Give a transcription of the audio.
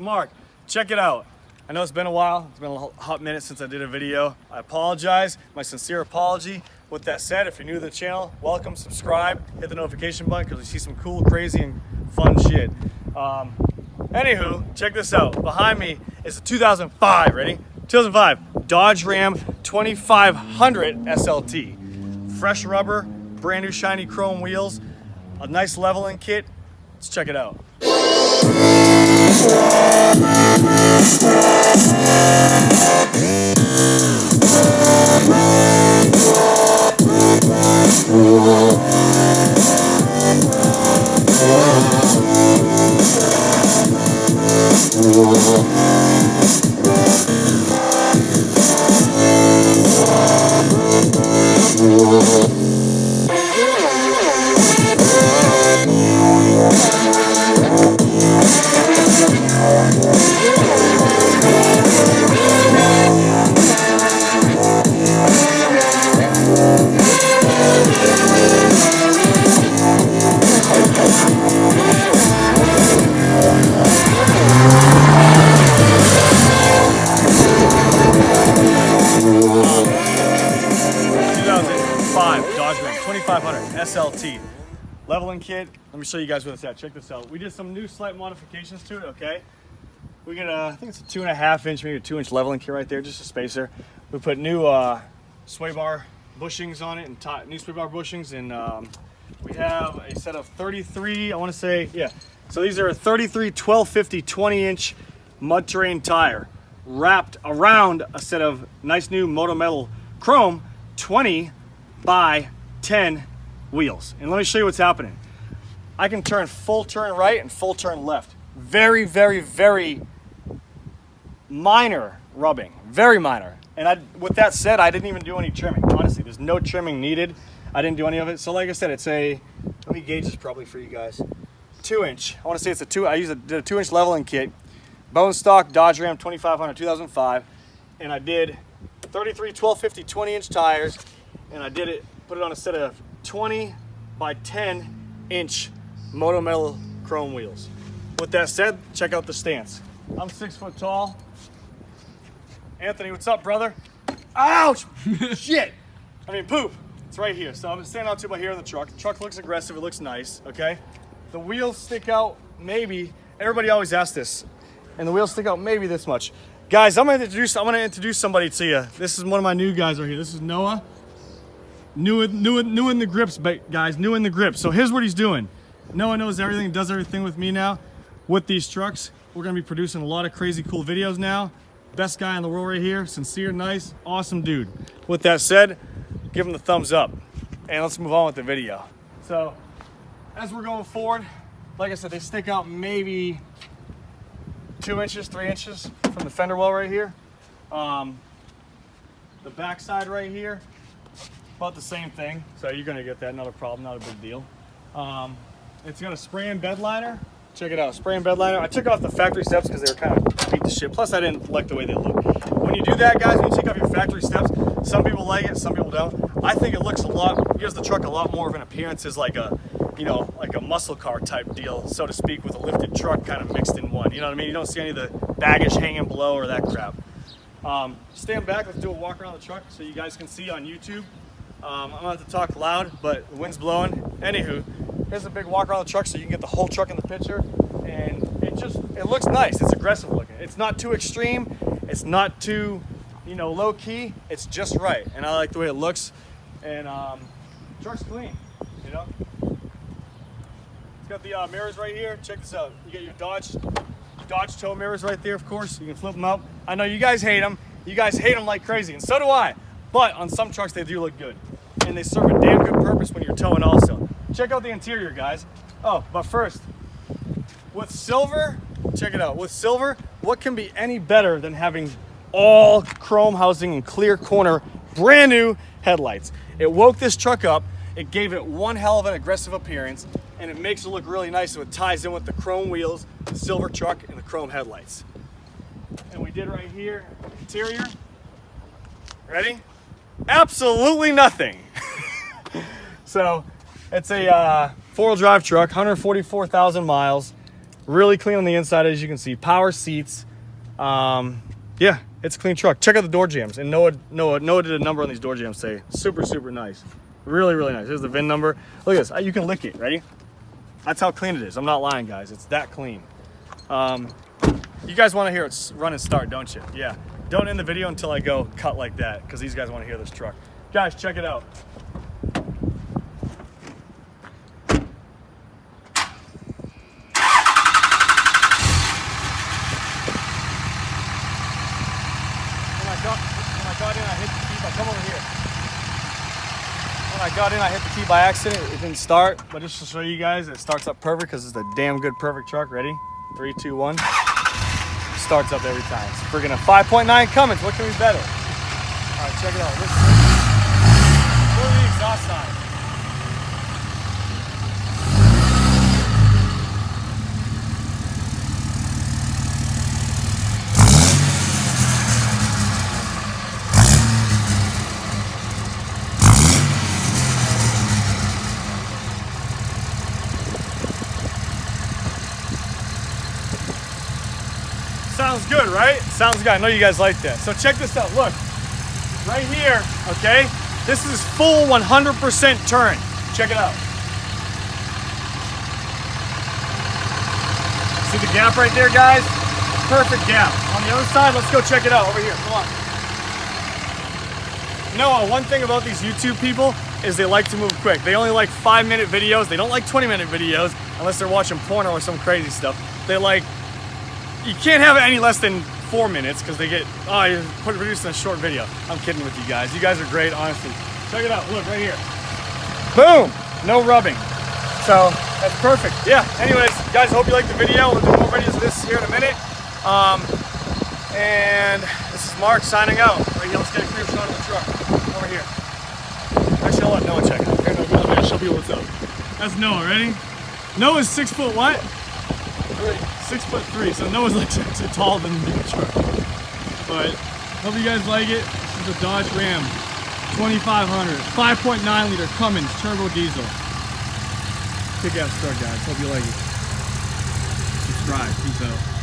Mark. Check it out. I know it's been a while. It's been a hot minute since I did a video. I apologize. My sincere apology. With that said, if you're new to the channel, welcome, subscribe, hit the notification button because we see some cool, crazy, and fun shit. Anywho, check this out. Behind me is a 2005, ready? 2005 Dodge Ram 2500 SLT. Fresh rubber, brand new shiny chrome wheels, a nice leveling kit. Let's check it out. Dodge Ram 2500 SLT leveling kit. Let me show you guys what it's at. Check this out. We did some new slight modifications to it. Okay, we get I think it's a 2.5 inch, maybe a 2 inch leveling kit right there, just a spacer. We put new sway bar bushings on it and new sway bar bushings, and we have a set of 33. I want to say, yeah. So these are a 33 1250 20 inch mud terrain tire wrapped around a set of nice new Moto metal chrome 20 by 10 wheels. And let me show you what's happening. I can turn full turn right and full turn left. Very, very, very minor rubbing, very minor. And with that said, I didn't even do any trimming. Honestly, there's no trimming needed. I didn't do any of it. So like I said, it's a, let me gauge this probably for you guys. 2 inch. I want to say it's a did a 2 inch leveling kit. Bone stock Dodge Ram 2500 2005. And I did 33 1250 20 inch tires. And I put it on a set of 20 by 10 inch Moto metal chrome wheels. With that said, check out the stance. I'm 6 foot tall. Anthony, what's up, brother? Ouch! Shit! I mean, poop. It's right here. So I'm standing out to my here in the truck. The truck looks aggressive. It looks nice, okay? The wheels stick out maybe. Everybody always asks this. And the wheels stick out maybe this much. Guys, I'm gonna introduce somebody to you. This is one of my new guys right here. This is Noah. New in the grips, guys, new in the grips. So here's what he's doing. Noah knows everything, does everything with me now. With these trucks, we're gonna be producing a lot of crazy cool videos now. Best guy in the world right here, sincere, nice, awesome dude. With that said, give him the thumbs up. And let's move on with the video. So, as we're going forward, like I said, they stick out maybe 2 inches, 3 inches from the fender well right here. The backside right here, about the same thing, so you're gonna get that, not a problem, not a big deal. It's got a spray and bed liner. Check it out, spray and bed liner. I took off the factory steps because they were kind of beat to shit. Plus, I didn't like the way they look. When you do that, guys, when you take off your factory steps, some people like it, some people don't. I think it looks gives the truck a lot more of an appearance as like a, you know, like a muscle car type deal, so to speak, with a lifted truck kind of mixed in one. You know what I mean? You don't see any of the baggage hanging below or that crap. Stand back, let's do a walk around the truck so you guys can see on YouTube. I'm gonna have to talk loud, but the wind's blowing. Anywho, here's a big walk around the truck so you can get the whole truck in the picture. And it looks nice. It's aggressive looking. It's not too extreme. It's not too, you know, low key. It's just right. And I like the way it looks. And truck's clean, you know. It's got the mirrors right here. Check this out. You get your Dodge tow mirrors right there, of course. You can flip them up. I know you guys hate them. You guys hate them like crazy, and so do I. But on some trucks, they do look good. And they serve a damn good purpose when you're towing also. Check out the interior, guys. Oh, but first, with silver, check it out. With silver, what can be any better than having all chrome housing and clear corner, brand new headlights? It woke this truck up. It gave it one hell of an aggressive appearance, and it makes it look really nice, so it ties in with the chrome wheels, the silver truck, and the chrome headlights. And we did right here, interior. Ready? Absolutely nothing. So it's a four-wheel drive truck, 144,000 miles, Really clean on the inside, as you can see. Power seats. Yeah, it's a clean truck. Check out the door jams. And Noah did a number on these door jams today. Super, super nice. Really, really nice. Here's the VIN number. Look at this. You can lick it. Ready? That's how clean it is. I'm not lying, guys. It's that clean. You guys want to hear it run and start, don't you? Yeah. Don't end the video until I go cut like that, because these guys want to hear this truck. Guys, check it out. When I got in, I hit the key by, come over here. When I got in, I hit the key by accident. It didn't start, but just to show you guys, it starts up perfect because it's a damn good perfect truck. Ready? 3, 2, 1. Starts up every time. It's friggin' a 5.9 Cummins. What can be better? All right, check it out. Listen. Go to the exhaust side. Sounds good, right? Sounds good. I know you guys like that. So check this out. Look, right here, okay? This is full 100% turn. Check it out. See the gap right there, guys? Perfect gap. On the other side, let's go check it out. Over here, come on. Noah, one thing about these YouTube people is they like to move quick. They only like 5-minute videos. They don't like 20-minute videos unless they're watching porno or some crazy stuff. They like, you can't have it any less than 4 minutes because they get, oh, you're producing a short video. I'm kidding with you guys. You guys are great, honestly. Check it out. Look, right here. Boom! No rubbing. So, that's perfect. Yeah, anyways, guys, hope you liked the video. We'll do more videos of this here in a minute. And this is Mark signing out. Right here, let's get a clear shot of the truck. Over here. Actually, I'll let Noah check it. Here, Noah, I'll show people what's up. That's Noah, ready? Noah's 6 foot what? 6'3", so Noah's like actually taller than the truck. But hope you guys like it. This is a Dodge Ram 2500, 5.9 liter Cummins turbo diesel. Kick ass truck, guys. Hope you like it. Subscribe. Peace out.